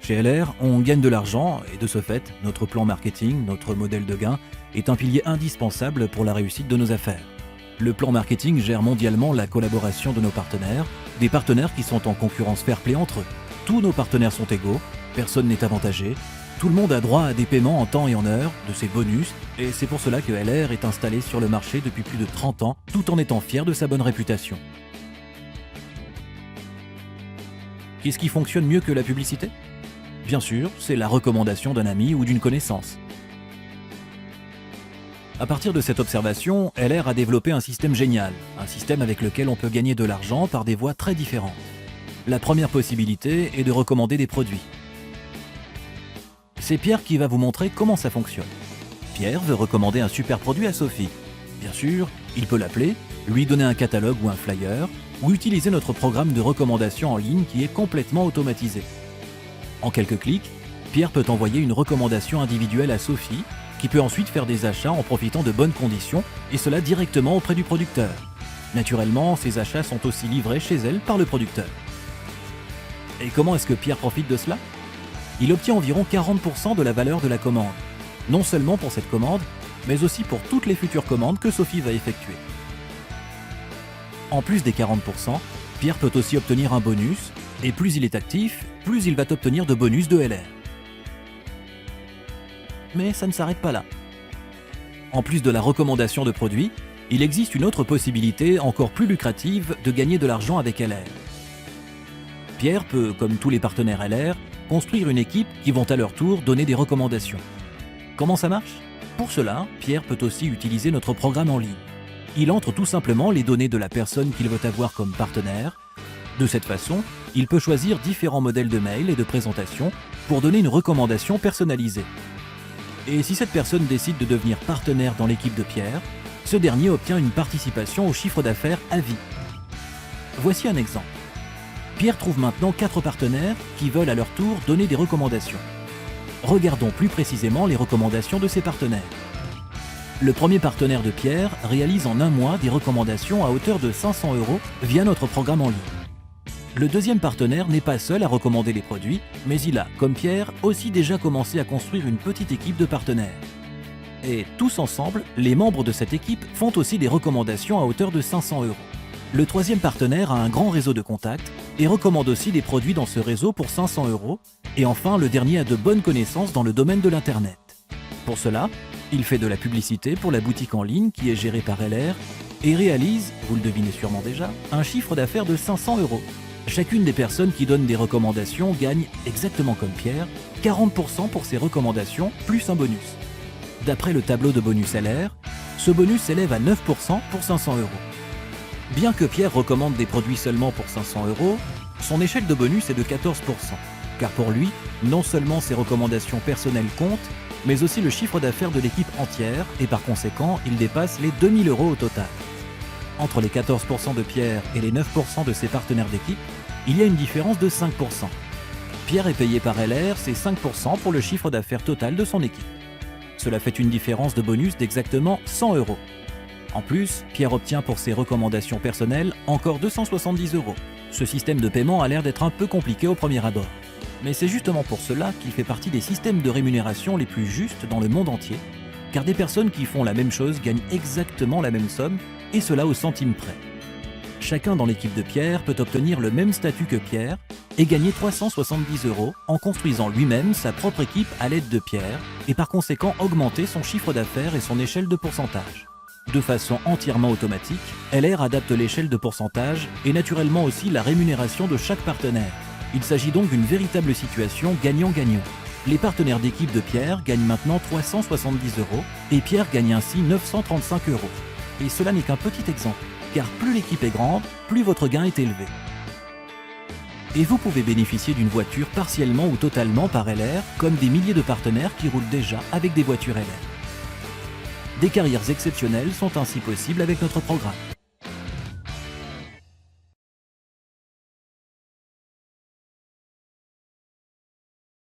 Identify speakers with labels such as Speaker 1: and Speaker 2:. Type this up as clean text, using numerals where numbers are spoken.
Speaker 1: Chez LR, on gagne de l'argent et de ce fait, notre plan marketing, notre modèle de gain, est un pilier indispensable pour la réussite de nos affaires. Le plan marketing gère mondialement la collaboration de nos partenaires, des partenaires qui sont en concurrence fair-play entre eux. Tous nos partenaires sont égaux, personne n'est avantagé, tout le monde a droit à des paiements en temps et en heure, de ses bonus, et c'est pour cela que LR est installé sur le marché depuis plus de 30 ans, tout en étant fier de sa bonne réputation. Qu'est-ce qui fonctionne mieux que la publicité ? Bien sûr, c'est la recommandation d'un ami ou d'une connaissance. À partir de cette observation, LR a développé un système génial, un système avec lequel on peut gagner de l'argent par des voies très différentes. La première possibilité est de recommander des produits. C'est Pierre qui va vous montrer comment ça fonctionne. Pierre veut recommander un super produit à Sophie. Bien sûr, il peut l'appeler, lui donner un catalogue ou un flyer, ou utiliser notre programme de recommandation en ligne qui est complètement automatisé. En quelques clics, Pierre peut envoyer une recommandation individuelle à Sophie, qui peut ensuite faire des achats en profitant de bonnes conditions, et cela directement auprès du producteur. Naturellement, ces achats sont aussi livrés chez elle par le producteur. Et comment est-ce que Pierre profite de cela ? Il obtient environ 40% de la valeur de la commande, non seulement pour cette commande, mais aussi pour toutes les futures commandes que Sophie va effectuer. En plus des 40%, Pierre peut aussi obtenir un bonus, et plus il est actif, plus il va obtenir de bonus de LR. Mais ça ne s'arrête pas là. En plus de la recommandation de produits, il existe une autre possibilité encore plus lucrative de gagner de l'argent avec LR. Pierre peut, comme tous les partenaires LR, construire une équipe qui vont à leur tour donner des recommandations. Comment ça marche ? Pour cela, Pierre peut aussi utiliser notre programme en ligne. Il entre tout simplement les données de la personne qu'il veut avoir comme partenaire. De cette façon, il peut choisir différents modèles de mail et de présentation pour donner une recommandation personnalisée. Et si cette personne décide de devenir partenaire dans l'équipe de Pierre, ce dernier obtient une participation au chiffre d'affaires à vie. Voici un exemple. Pierre trouve maintenant 4 partenaires qui veulent à leur tour donner des recommandations. Regardons plus précisément les recommandations de ces partenaires. Le premier partenaire de Pierre réalise en un mois des recommandations à hauteur de 500 € via notre programme en ligne. Le deuxième partenaire n'est pas seul à recommander les produits, mais il a, comme Pierre, aussi déjà commencé à construire une petite équipe de partenaires. Et tous ensemble, les membres de cette équipe font aussi des recommandations à hauteur de 500 €. Le troisième partenaire a un grand réseau de contacts et recommande aussi des produits dans ce réseau pour 500 €. Et enfin, le dernier a de bonnes connaissances dans le domaine de l'Internet. Pour cela, il fait de la publicité pour la boutique en ligne qui est gérée par LR et réalise, vous le devinez sûrement déjà, un chiffre d'affaires de 500 €. Chacune des personnes qui donnent des recommandations gagne, exactement comme Pierre, 40% pour ses recommandations plus un bonus. D'après le tableau de bonus LR, ce bonus s'élève à 9% pour 500 €. Bien que Pierre recommande des produits seulement pour 500 €, son échelle de bonus est de 14%, car pour lui, non seulement ses recommandations personnelles comptent, mais aussi le chiffre d'affaires de l'équipe entière, et par conséquent, il dépasse les 2000 € au total. Entre les 14% de Pierre et les 9% de ses partenaires d'équipe, il y a une différence de 5%. Pierre est payé par LR, c'est 5% pour le chiffre d'affaires total de son équipe. Cela fait une différence de bonus d'exactement 100 €. En plus, Pierre obtient pour ses recommandations personnelles encore 270 €. Ce système de paiement a l'air d'être un peu compliqué au premier abord. Mais c'est justement pour cela qu'il fait partie des systèmes de rémunération les plus justes dans le monde entier, car des personnes qui font la même chose gagnent exactement la même somme, et cela au centime près. Chacun dans l'équipe de Pierre peut obtenir le même statut que Pierre et gagner 370 € en construisant lui-même sa propre équipe à l'aide de Pierre, et par conséquent augmenter son chiffre d'affaires et son échelle de pourcentage. De façon entièrement automatique, LR adapte l'échelle de pourcentage et naturellement aussi la rémunération de chaque partenaire. Il s'agit donc d'une véritable situation gagnant-gagnant. Les partenaires d'équipe de Pierre gagnent maintenant 370 € et Pierre gagne ainsi 935 €. Et cela n'est qu'un petit exemple, car plus l'équipe est grande, plus votre gain est élevé. Et vous pouvez bénéficier d'une voiture partiellement ou totalement par LR, comme des milliers de partenaires qui roulent déjà avec des voitures LR. Des carrières exceptionnelles sont ainsi possibles avec notre programme.